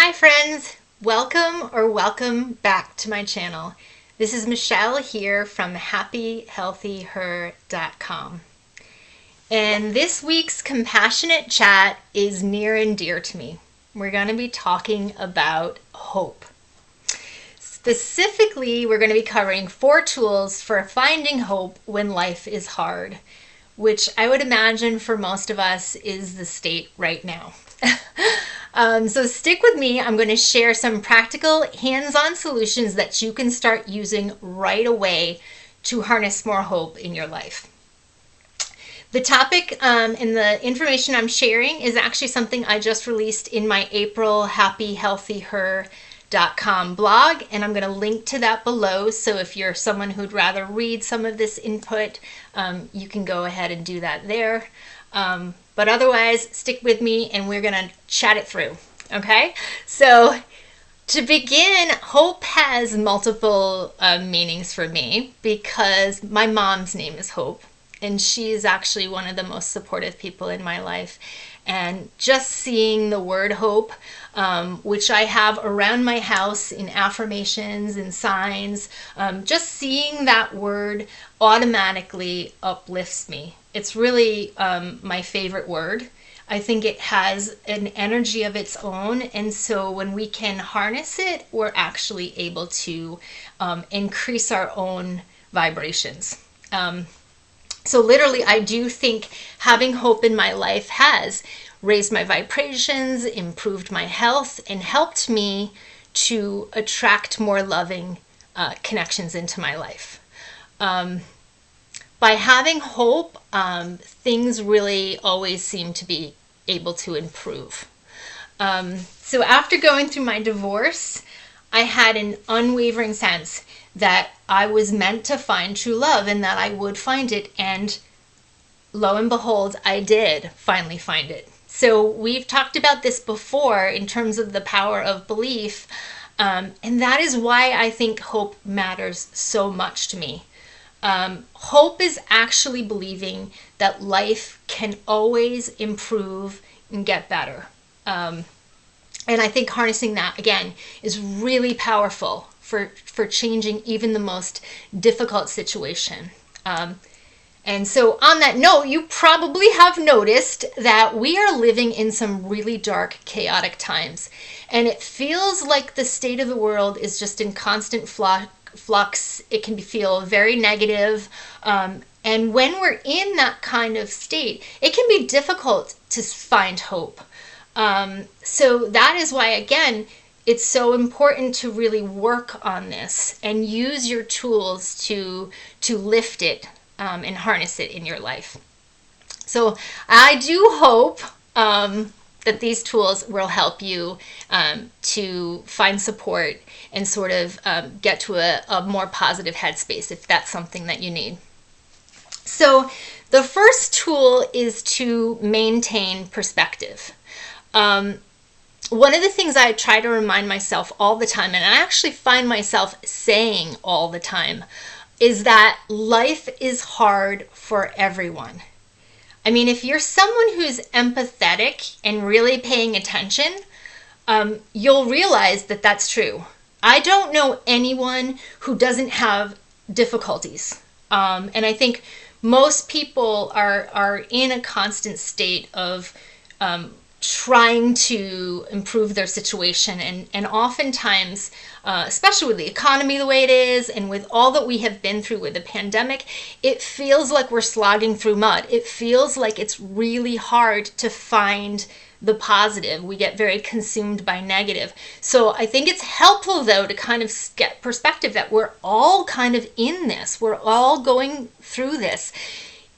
Hi friends, welcome back to my channel. This is Michelle here from happyhealthyher.com. And this week's compassionate chat is near and dear to me. We're going to be talking about hope. Specifically, we're going to be covering 4 tools for finding hope when life is hard, which I would imagine for most of us is the state right now. So stick with me. I'm going to share some practical hands-on solutions that you can start using right away to harness more hope in your life. The topic and the information I'm sharing is actually something I just released in my April happyhealthyher.com blog, and I'm going to link to that below. So if you're someone who'd rather read some of this input, you can go ahead and do that there. But otherwise, stick with me and we're going to chat it through. Okay? So to begin, hope has multiple meanings for me because my mom's name is Hope. And she is actually one of the most supportive people in my life. And just seeing the word hope, which I have around my house in affirmations and signs, just seeing that word automatically uplifts me. It's really my favorite word. I think it has an energy of its own. And so when we can harness it, we're actually able to increase our own vibrations. So literally, I do think having hope in my life has raised my vibrations, improved my health, and helped me to attract more loving connections into my life. By having hope, things really always seem to be able to improve. So after going through my divorce, I had an unwavering sense that I was meant to find true love and that I would find it. And lo and behold, I did finally find it. So we've talked about this before in terms of the power of belief. And that is why I think hope matters so much to me. Hope is actually believing that life can always improve and get better. And I think harnessing that, again, is really powerful for changing even the most difficult situation. And so on that note, you probably have noticed that we are living in some really dark, chaotic times. And it feels like the state of the world is just in constant flux. It can feel very negative. And when we're in that kind of state, it can be difficult to find hope. So that is why, again, it's so important to really work on this and use your tools to lift it and harness it in your life. So I do hope that these tools will help you to find support and sort of get to a more positive headspace if that's something that you need. So the first tool is to maintain perspective. One of the things I try to remind myself all the time, and I actually find myself saying all the time, is that life is hard for everyone. I mean, if you're someone who's empathetic and really paying attention, you'll realize that that's true. I don't know anyone who doesn't have difficulties. And I think most people are in a constant state of trying to improve their situation. And oftentimes, especially with the economy the way it is, and with all that we have been through with the pandemic, it feels like we're slogging through mud. It feels like it's really hard to find the positive. We get very consumed by negative. So I think it's helpful, though, to kind of get perspective that we're all kind of in this. We're all going through this.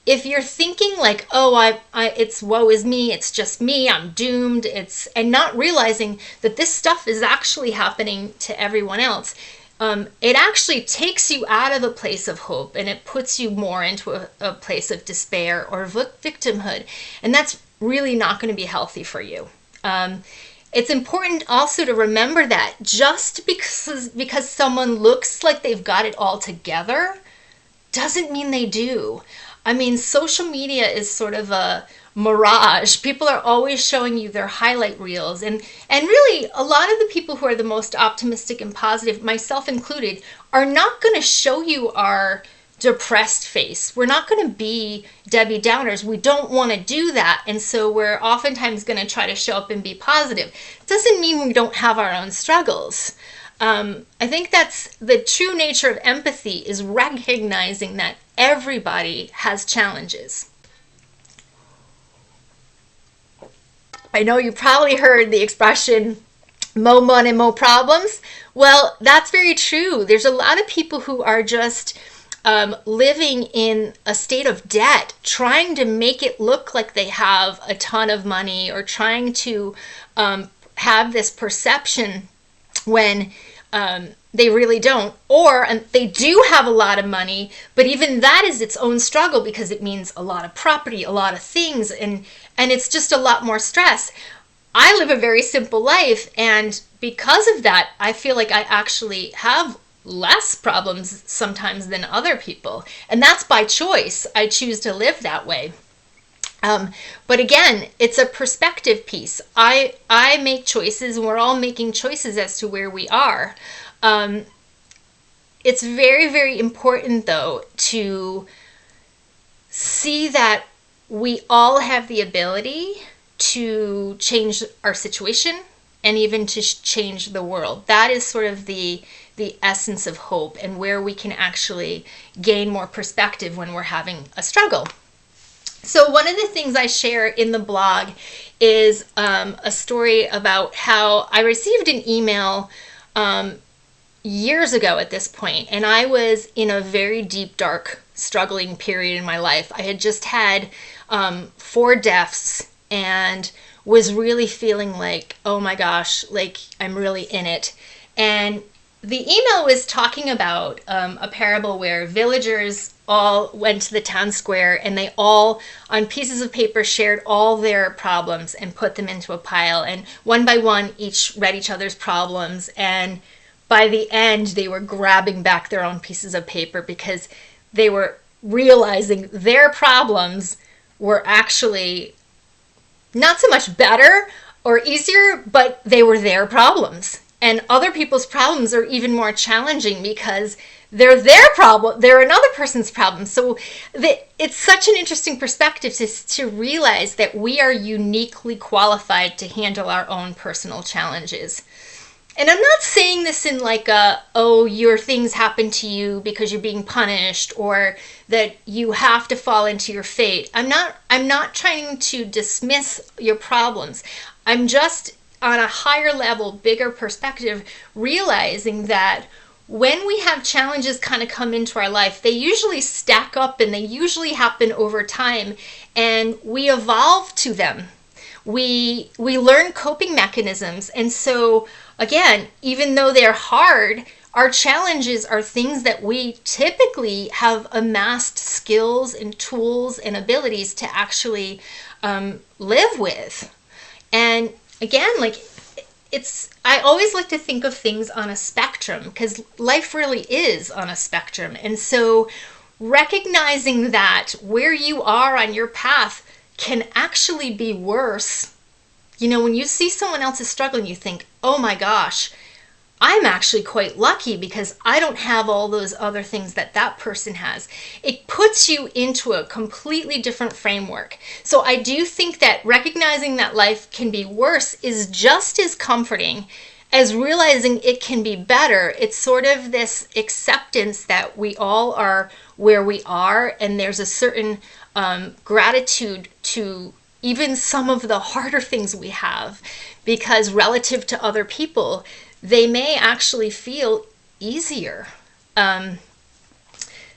If you're thinking like, oh, it's woe is me, it's just me, I'm doomed, and not realizing that this stuff is actually happening to everyone else, it actually takes you out of a place of hope and it puts you more into a place of despair or victimhood. And that's really not going to be healthy for you. It's important also to remember that just because someone looks like they've got it all together doesn't mean they do. I mean, social media is sort of a mirage. People are always showing you their highlight reels. And really, a lot of the people who are the most optimistic and positive, myself included, are not going to show you our depressed face. We're not going to be Debbie Downers. We don't want to do that. And so we're oftentimes going to try to show up and be positive. It doesn't mean we don't have our own struggles. I think that's the true nature of empathy, is recognizing that everybody has challenges. I know you probably heard the expression, mo money, mo problems. Well, that's very true. There's a lot of people who are just living in a state of debt, trying to make it look like they have a ton of money, or trying to have this perception when they really don't, or they do have a lot of money, but even that is its own struggle, because it means a lot of property, a lot of things, and it's just a lot more stress. I live a very simple life, and because of that, I feel like I actually have less problems sometimes than other people, and that's by choice. I choose to live that way. But again, it's a perspective piece. I make choices, and we're all making choices as to where we are. It's very, very important, though, to see that we all have the ability to change our situation and even to change the world. That is sort of the essence of hope, and where we can actually gain more perspective when we're having a struggle. So one of the things I share in the blog is a story about how I received an email years ago at this point, and I was in a very deep, dark, struggling period in my life. I had just had 4 deaths and was really feeling like, oh my gosh, like I'm really in it. And the email was talking about a parable where villagers all went to the town square, and they all, on pieces of paper, shared all their problems and put them into a pile. And one by one, each read each other's problems. And by the end, they were grabbing back their own pieces of paper, because they were realizing their problems were actually not so much better or easier, but they were their problems. And other people's problems are even more challenging, because they're their problem, they're another person's problem. So it's such an interesting perspective to realize that we are uniquely qualified to handle our own personal challenges. And I'm not saying this in like your things happen to you because you're being punished, or that you have to fall into your fate. I'm not trying to dismiss your problems. I'm just, on a higher level, bigger perspective, realizing that when we have challenges kind of come into our life, they usually stack up, and they usually happen over time, and we evolve to them. We learn coping mechanisms. And so again, even though they're hard, our challenges are things that we typically have amassed skills and tools and abilities to actually live with. And again, I always like to think of things on a spectrum, because life really is on a spectrum. And so recognizing that where you are on your path can actually be worse. You know, when you see someone else is struggling, you think, oh my gosh, I'm actually quite lucky because I don't have all those other things that that person has. It puts you into a completely different framework. So I do think that recognizing that life can be worse is just as comforting as realizing it can be better. It's sort of this acceptance that we all are where we are, and there's a certain gratitude to even some of the harder things we have, because relative to other people, they may actually feel easier.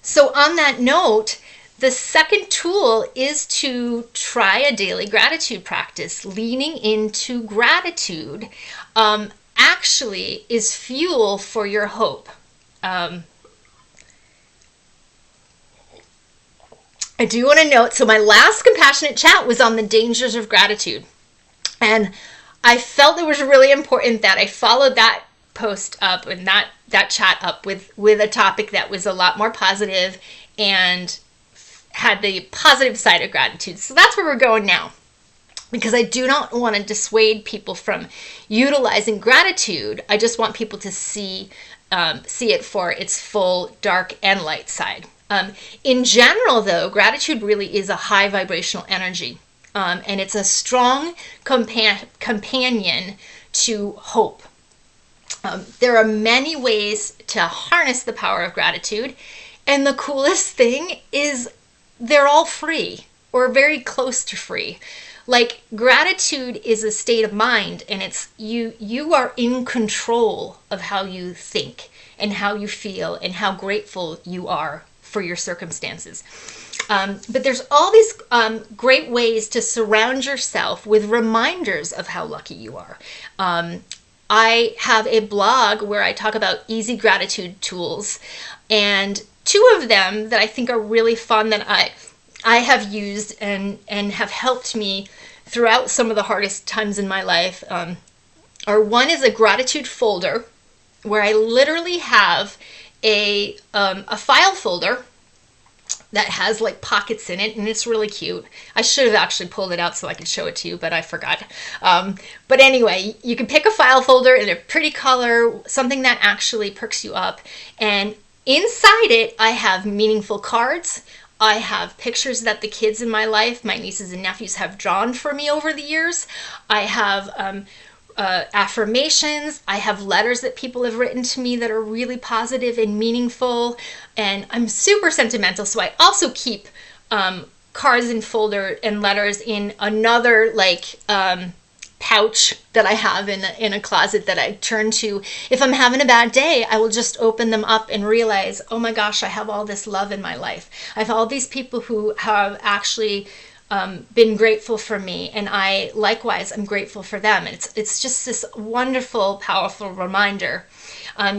So on that note, the second tool is to try a daily gratitude practice. Leaning into gratitude actually is fuel for your hope. I do want to note, so my last compassionate chat was on the dangers of gratitude. And I felt it was really important that I followed that post up and that chat up with a topic that was a lot more positive and had the positive side of gratitude. So that's where we're going now, because I do not want to dissuade people from utilizing gratitude. I just want people to see it for its full dark and light side. In general, though, gratitude really is a high vibrational energy, and it's a strong companion to hope. There are many ways to harness the power of gratitude, and the coolest thing is they're all free or very close to free. Like, gratitude is a state of mind, and it's you are in control of how you think and how you feel and how grateful you are for your circumstances. But there's all these great ways to surround yourself with reminders of how lucky you are. I have a blog where I talk about easy gratitude tools, and two of them that I think are really fun that I have used and have helped me throughout some of the hardest times in my life are, one is a gratitude folder, where I literally have a file folder that has like pockets in it, and it's really cute. I should have actually pulled it out so I could show it to you, but I forgot. But anyway, you can pick a file folder in a pretty color, something that actually perks you up. And inside it, I have meaningful cards. I have pictures that the kids in my life, my nieces and nephews, have drawn for me over the years. I have affirmations. I have letters that people have written to me that are really positive and meaningful. And I'm super sentimental, so I also keep cards and folder and letters in another pouch that I have in a closet that I turn to. If I'm having a bad day, I will just open them up and realize, oh my gosh, I have all this love in my life. I have all these people who have actually been grateful for me, and I likewise am grateful for them. And it's just this wonderful, powerful reminder.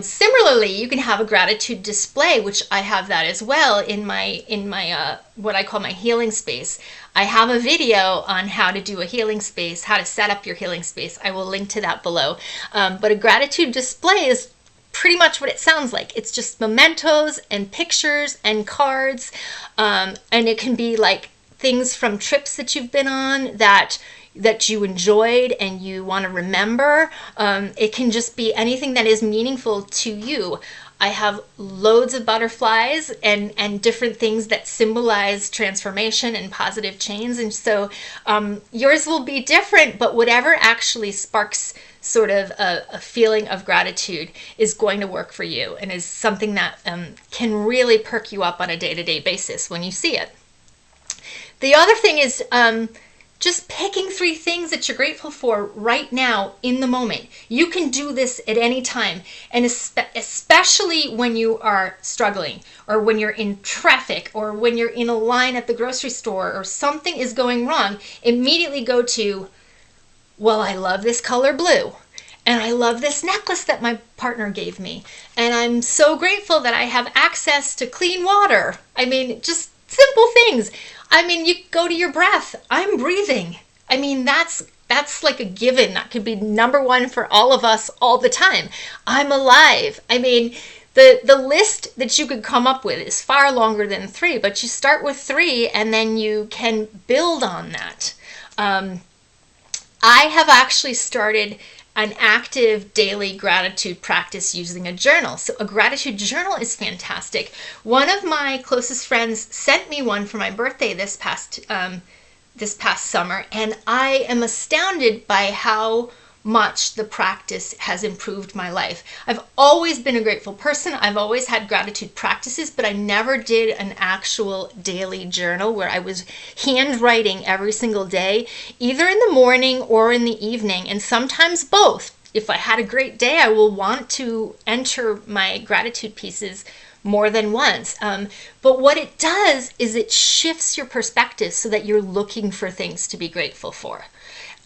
Similarly, you can have a gratitude display, which I have that as well in my what I call my healing space. I have a video on how to do a healing space, how to set up your healing space. I will link to that below. But a gratitude display is pretty much what it sounds like. It's just mementos and pictures and cards, and it can be like things from trips that you've been on that you enjoyed and you want to remember. It can just be anything that is meaningful to you. I have loads of butterflies and different things that symbolize transformation and positive change. And so yours will be different, but whatever actually sparks sort of a feeling of gratitude is going to work for you, and is something that can really perk you up on a day-to-day basis when you see it. The other thing is just picking 3 things that you're grateful for right now in the moment. You can do this at any time, and especially when you are struggling, or when you're in traffic, or when you're in a line at the grocery store, or something is going wrong. Immediately go to, well, I love this color blue, and I love this necklace that my partner gave me, and I'm so grateful that I have access to clean water. I mean, just simple things. I mean, you go to your breath. I'm breathing. I mean, that's like a given. That could be number one for all of us all the time. I'm alive. I mean, the list that you could come up with is far longer than 3, but you start with 3 and then you can build on that. I have actually started an active daily gratitude practice using a journal. So a gratitude journal is fantastic. One of my closest friends sent me one for my birthday this past summer, and I am astounded by how much the practice has improved my life. I've always been a grateful person. I've always had gratitude practices, but I never did an actual daily journal where I was handwriting every single day, either in the morning or in the evening, and sometimes both. If I had a great day, I will want to enter my gratitude pieces more than once. But what it does is it shifts your perspective so that you're looking for things to be grateful for.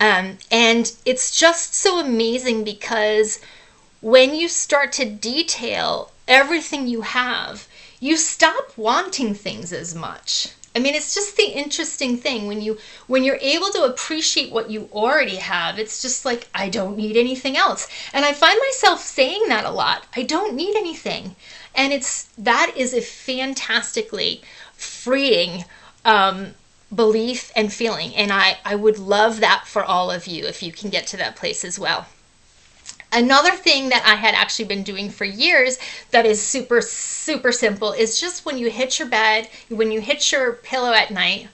And it's just so amazing, because when you start to detail everything you have, you stop wanting things as much. I mean, it's just the interesting thing when you're able to appreciate what you already have. It's just like, I don't need anything else. And I find myself saying that a lot. I don't need anything. And that is a fantastically freeing belief and feeling. And I would love that for all of you if you can get to that place as well. Another thing that I had actually been doing for years that is super, super simple is just when you hit your bed, when you hit your pillow at night,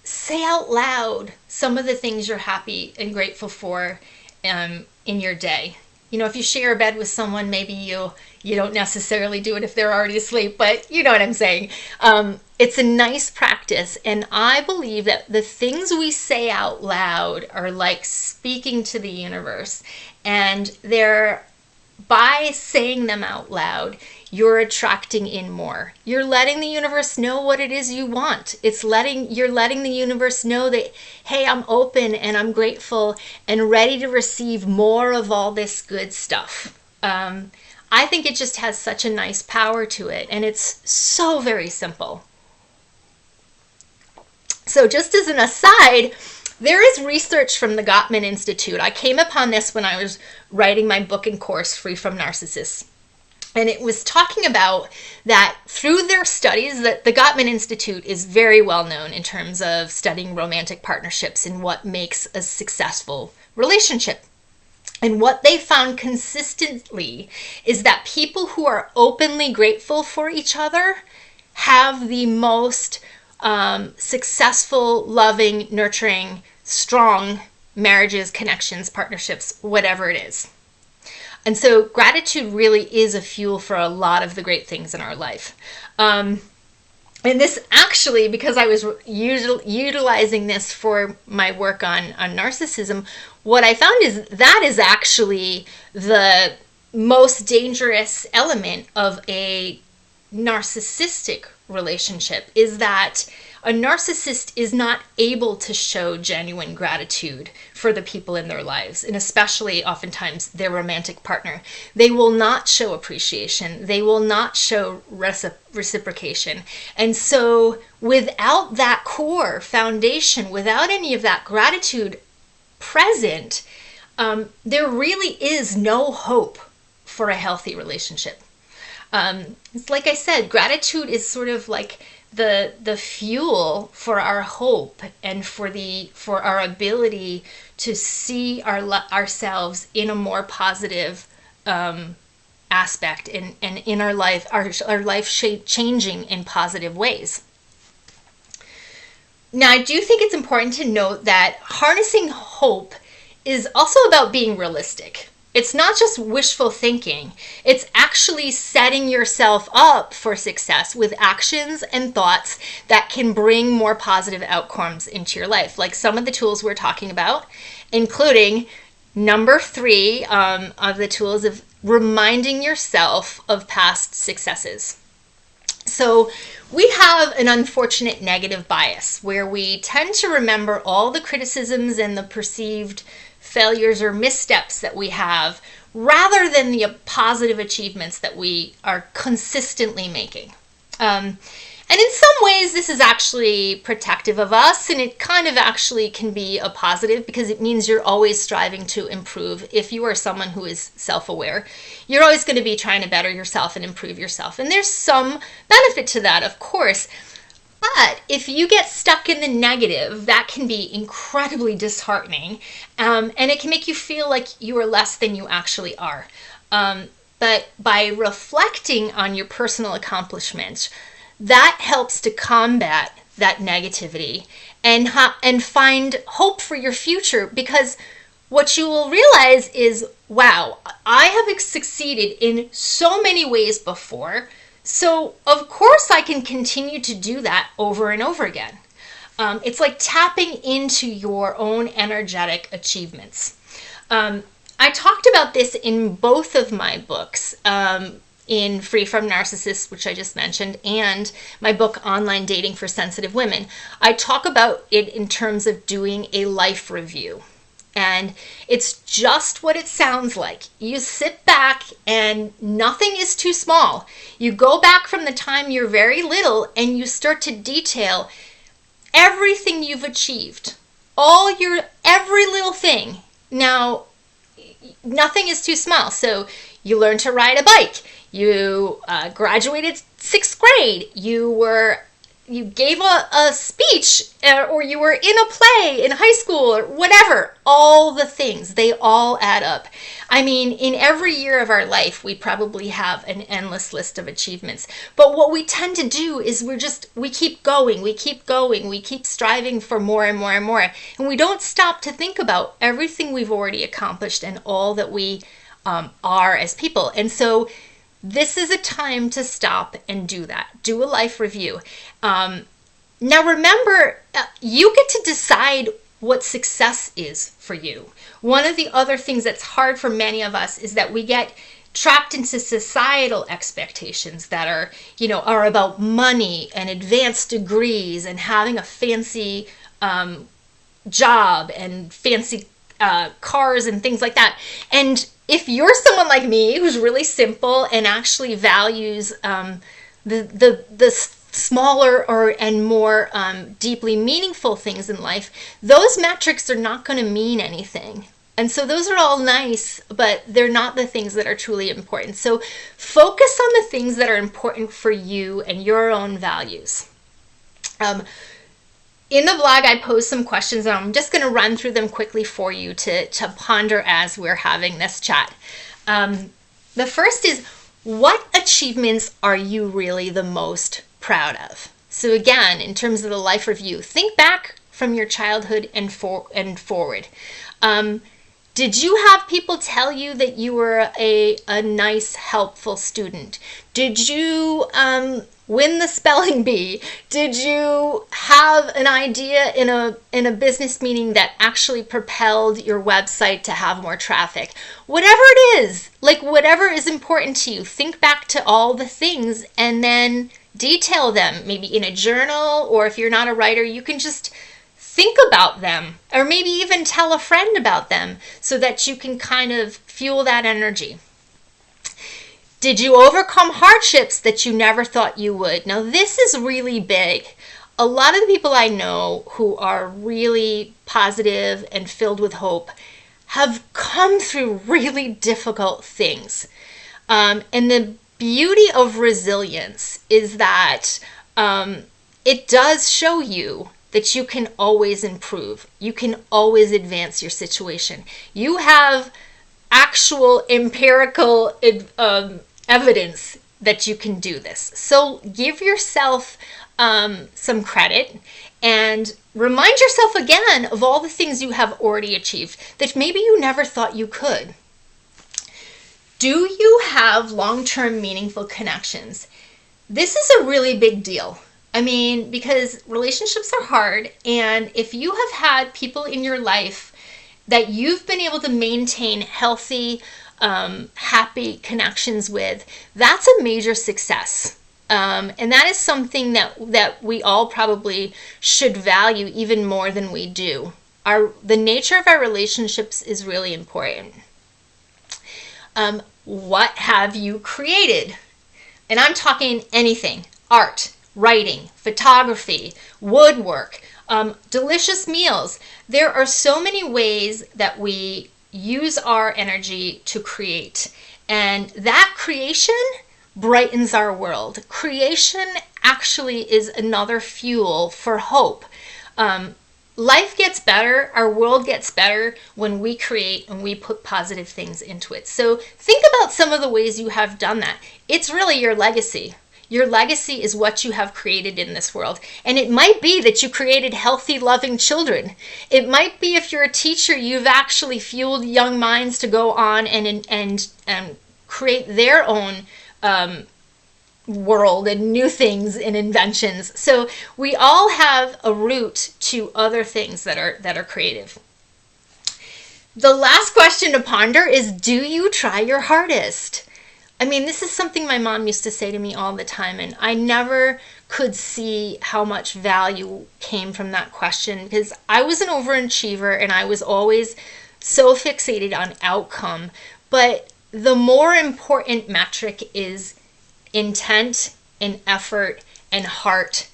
say out loud some of the things you're happy and grateful for in your day. You know, if you share a bed with someone, maybe you don't necessarily do it if they're already asleep, but you know what I'm saying. It's a nice practice, and I believe that the things we say out loud are like speaking to the universe, and by saying them out loud, you're attracting in more. You're letting the universe know what it is you want. You're letting the universe know that, hey, I'm open and I'm grateful and ready to receive more of all this good stuff. I think it just has such a nice power to it, and it's so very simple. So just as an aside, there is research from the Gottman Institute. I came upon this when I was writing my book and course, Free from Narcissists. And it was talking about that through their studies, that the Gottman Institute is very well known in terms of studying romantic partnerships and what makes a successful relationship. And what they found consistently is that people who are openly grateful for each other have the most successful, loving, nurturing, strong marriages, connections, partnerships, whatever it is. And so gratitude really is a fuel for a lot of the great things in our life. And this actually, because I was utilizing this for my work on narcissism, what I found is that is actually the most dangerous element of a narcissistic relationship, is that a narcissist is not able to show genuine gratitude for the people in their lives, and especially oftentimes their romantic partner. They will not show appreciation. They will not show reciprocation. And so without that core foundation, without any of that gratitude present, there really is no hope for a healthy relationship. It's like I said, gratitude is sort of like the fuel for our hope and for our ability to see ourselves in a more positive aspect and in our life, our life changing in positive ways. Now, I do think it's important to note that harnessing hope is also about being realistic. It's not just wishful thinking. It's actually setting yourself up for success with actions and thoughts that can bring more positive outcomes into your life. Like some of the tools we're talking about, including number 3 of the tools of reminding yourself of past successes. So we have an unfortunate negative bias where we tend to remember all the criticisms and the perceived failures or missteps that we have, rather than the positive achievements that we are consistently making. And in some ways, this is actually protective of us, and it kind of actually can be a positive because it means you're always striving to improve. If you are someone who is self-aware, you're always going to be trying to better yourself and improve yourself. And there's some benefit to that, of course. But if you get stuck in the negative, that can be incredibly disheartening, and it can make you feel like you are less than you actually are. But by reflecting on your personal accomplishments, that helps to combat that negativity and find hope for your future, because what you will realize is, wow, I have succeeded in so many ways before. So, of course, I can continue to do that over and over again. It's like tapping into your own energetic achievements. I talked about this in both of my books, in Free from Narcissists, which I just mentioned, and my book, Online Dating for Sensitive Women. I talk about it in terms of doing a life review. And it's just what it sounds like. You sit back and nothing is too small. You go back from the time you're very little and you start to detail everything you've achieved. Every little thing. Now, nothing is too small. So You learned to ride a bike. You graduated 6th grade. You gave a speech, or you were in a play in high school, or whatever. All the things, they all add up. I mean, in every year of our life, we probably have an endless list of achievements. But what we tend to do is we keep going, we keep striving for more and more and more. And we don't stop to think about everything we've already accomplished and all that we are as people. And so this is a time to stop and do that. Do a life review. Now remember, you get to decide what success is for you. One of the other things that's hard for many of us is that we get trapped into societal expectations that are about money and advanced degrees and having a fancy job and fancy cars and things like that. And if you're someone like me who's really simple and actually values the smaller and more deeply meaningful things in life, those metrics are not going to mean anything. And so those are all nice, but they're not the things that are truly important. So focus on the things that are important for you and your own values. In the blog, I posed some questions, and I'm just going to run through them quickly for you to ponder as we're having this chat. The first is, what achievements are you really the most proud of? So again, in terms of the life review, think back from your childhood and forward. Did you have people tell you that you were a nice, helpful student? Did you win the spelling bee? Did you have an idea in a business meeting that actually propelled your website to have more traffic? Whatever it is, like whatever is important to you, think back to all the things and then detail them, maybe in a journal, or if you're not a writer, you can just think about them, or maybe even tell a friend about them so that you can kind of fuel that energy. Did you overcome hardships that you never thought you would? Now, this is really big. A lot of the people I know who are really positive and filled with hope have come through really difficult things. And the beauty of resilience is that it does show you that you can always improve. You can always advance your situation. You have actual empirical evidence that you can do this. So give yourself some credit and remind yourself again of all the things you have already achieved that maybe you never thought you could. Do you have long-term meaningful connections? This is a really big deal. I mean, because relationships are hard, and if you have had people in your life that you've been able to maintain healthy, happy connections with, that's a major success. And that is something that we all probably should value even more than we do. The nature of our relationships is really important. What have you created? And I'm talking anything: art, writing, photography, woodwork, delicious meals. There are so many ways that we use our energy to create. And that creation brightens our world. Creation actually is another fuel for hope. Life gets better, our world gets better when we create and we put positive things into it. So think about some of the ways you have done that. It's really your legacy. Your legacy is what you have created in this world. And it might be that you created healthy, loving children. It might be, if you're a teacher, you've actually fueled young minds to go on and create their own world and new things and inventions. So we all have a root to other things that are creative. The last question to ponder is, do you try your hardest? I mean, this is something my mom used to say to me all the time, and I never could see how much value came from that question, because I was an overachiever and I was always so fixated on outcome. But the more important metric is intent and effort and heart.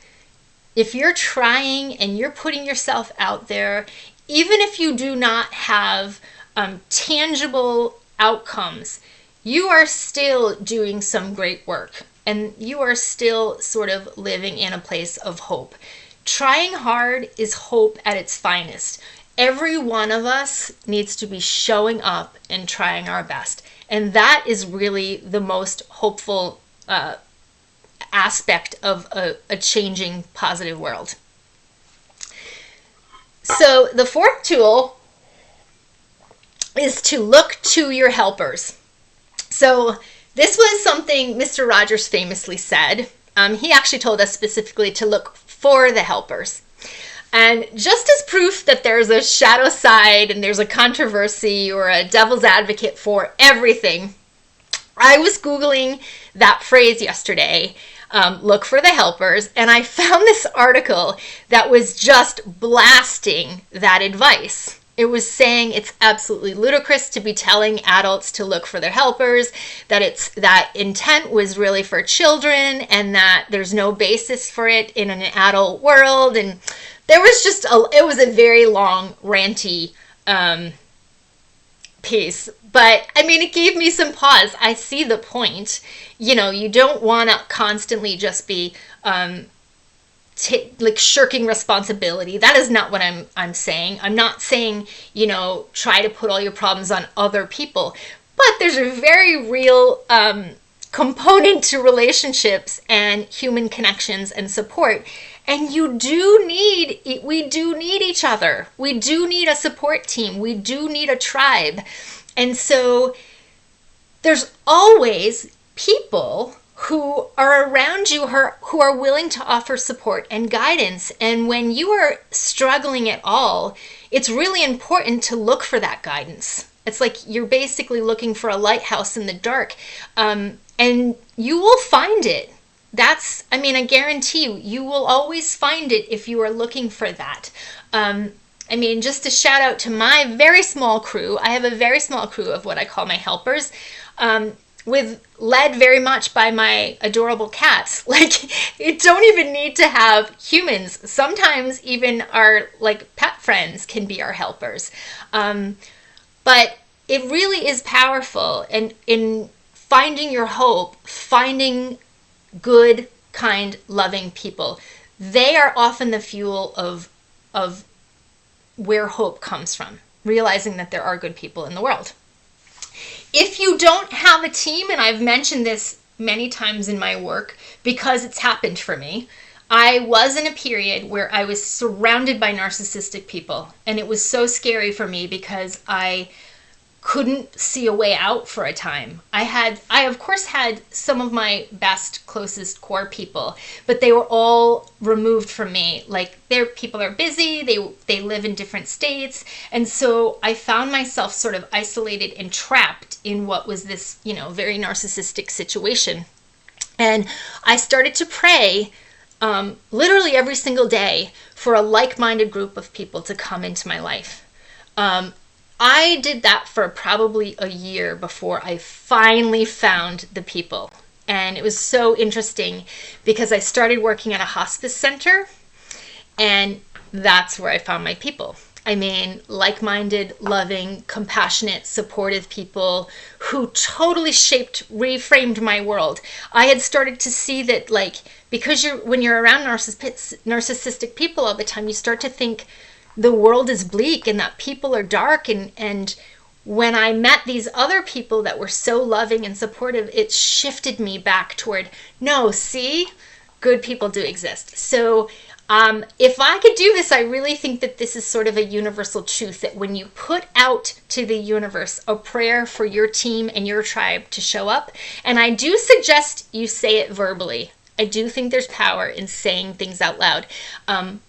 If you're trying and you're putting yourself out there, even if you do not have tangible outcomes, you are still doing some great work, and you are still sort of living in a place of hope. Trying hard is hope at its finest. Every one of us needs to be showing up and trying our best. And that is really the most hopeful aspect of a changing, positive world. So the fourth tool is to look to your helpers. So this was something Mr. Rogers famously said. He actually told us specifically to look for the helpers. And just as proof that there's a shadow side and there's a controversy or a devil's advocate for everything, I was Googling that phrase yesterday, look for the helpers, and I found this article that was just blasting that advice. It was saying it's absolutely ludicrous to be telling adults to look for their helpers, that intent was really for children, and that there's no basis for it in an adult world. And there was it was a very long, ranty piece. But I mean, it gave me some pause. I see the point. You don't want to constantly just be shirking responsibility. That is not what I'm saying. I'm not saying, try to put all your problems on other people. But there's a very real component to relationships and human connections and support. And we do need each other. We do need a support team. We do need a tribe. And so there's always people who are around you who are willing to offer support and guidance. And when you are struggling at all, it's really important to look for that guidance. It's like you're basically looking for a lighthouse in the dark, and you will find it. I guarantee you will always find it if you are looking for that. Just a shout out to my very small crew. I have a very small crew of what I call my helpers, led very much by my adorable cats. You don't even need to have humans. Sometimes even our pet friends can be our helpers. But it really is powerful. And in finding your hope, finding good, kind, loving people, they are often the fuel of where hope comes from, realizing that there are good people in the world. If you don't have a team, and I've mentioned this many times in my work because it's happened for me, I was in a period where I was surrounded by narcissistic people, and it was so scary for me because I couldn't see a way out for a time. I of course had some of my best, closest core people, but they were all removed from me. Their people are busy, they live in different states, and so I found myself sort of isolated and trapped in what was this, very narcissistic situation. And I started to pray literally every single day for a like-minded group of people to come into my life. I did that for probably a year before I finally found the people. And it was so interesting because I started working at a hospice center, and that's where I found my people. Like-minded, loving, compassionate, supportive people who totally reframed my world. I had started to see that, because when you're around narcissistic people all the time, you start to think the world is bleak and that people are dark. And when I met these other people that were so loving and supportive, it shifted me back toward, no, see, good people do exist. So if I could do this, I really think that this is sort of a universal truth, that when you put out to the universe a prayer for your team and your tribe to show up, and I do suggest you say it verbally. I do think there's power in saying things out loud.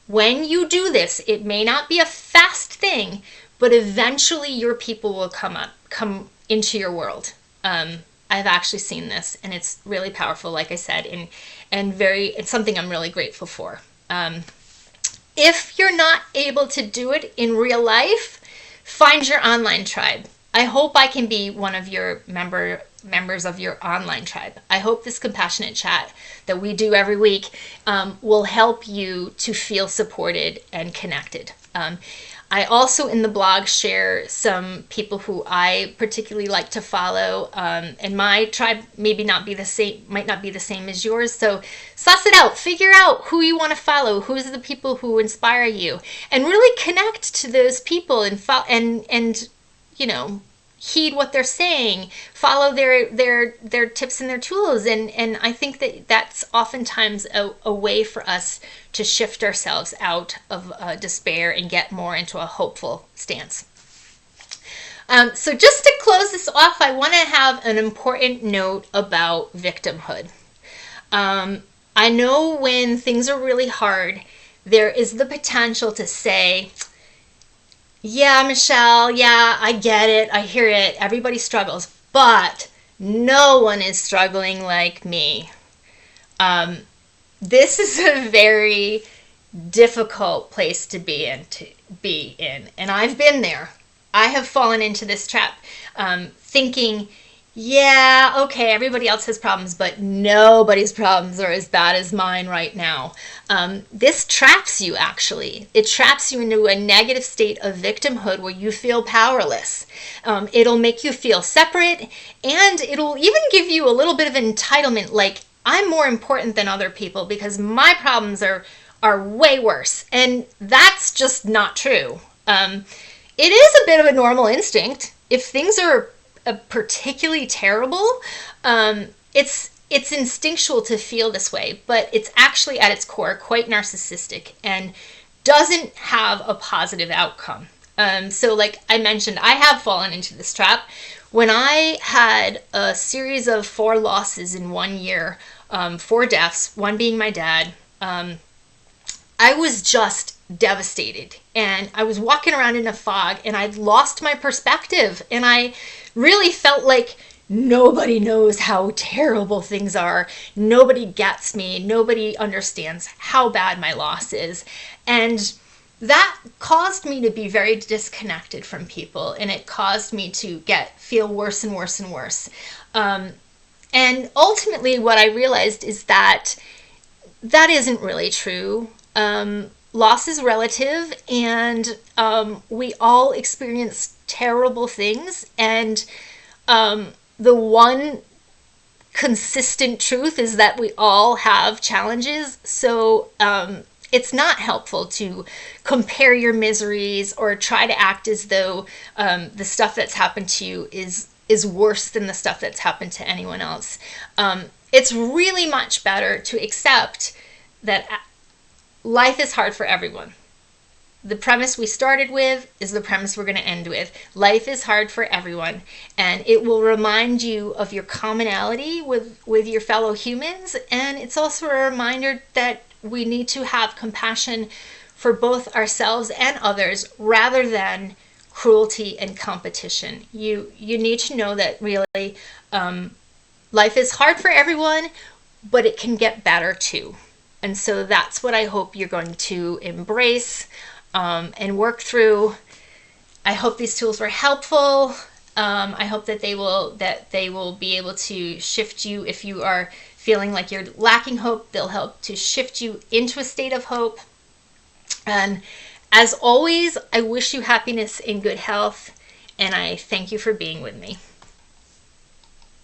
When you do this, it may not be a fast thing, but eventually your people will come into your world. I've actually seen this, and it's really powerful, like I said, and it's something I'm really grateful for. If you're not able to do it in real life, find your online tribe. I hope I can be one of your members of your online tribe. I hope this compassionate chat that we do every week will help you to feel supported and connected. I also in the blog share some people who I particularly like to follow, and my tribe maybe not be the same, might not be the same as yours. So suss it out, figure out who you want to follow, who's the people who inspire you, and really connect to those people and you know, heed what they're saying, follow their tips and their tools, and I think that that's oftentimes a way for us to shift ourselves out of despair and get more into a hopeful stance. So just to close this off, I want to have an important note about victimhood. I know when things are really hard, there is the potential to say, yeah, Michelle, yeah, I get it. I hear it. Everybody struggles, but no one is struggling like me. This is a very difficult place to be in. And I've been there. I have fallen into this trap, thinking, yeah, okay, everybody else has problems, but nobody's problems are as bad as mine right now. This traps you, actually. It traps you into a negative state of victimhood where you feel powerless. It'll make you feel separate, and it'll even give you a little bit of entitlement, like, I'm more important than other people because my problems are way worse. And that's just not true. It is a bit of a normal instinct. If things are particularly terrible, it's instinctual to feel this way, but it's actually at its core quite narcissistic and doesn't have a positive outcome. So like I mentioned, I have fallen into this trap. When I had a series of 4 losses in 1 year, 4 deaths, one being my dad, I was just devastated, and I was walking around in a fog, and I'd lost my perspective, and I really felt like nobody knows how terrible things are. Nobody gets me. Nobody understands how bad my loss is. And that caused me to be very disconnected from people, and it caused me to feel worse and worse and worse. And ultimately what I realized is that isn't really true. Loss is relative, and we all experience terrible things, and the one consistent truth is that we all have challenges. So it's not helpful to compare your miseries or try to act as though the stuff that's happened to you is worse than the stuff that's happened to anyone else. It's really much better to accept that life is hard for everyone. The premise we started with is the premise we're going to end with. Life is hard for everyone, and it will remind you of your commonality with your fellow humans, and it's also a reminder that we need to have compassion for both ourselves and others rather than cruelty and competition. You need to know that really life is hard for everyone, but it can get better too. And so that's what I hope you're going to embrace and work through. I hope these tools were helpful. I hope that they will be able to shift you if you are feeling like you're lacking hope. They'll help to shift you into a state of hope. And as always, I wish you happiness and good health, and I thank you for being with me.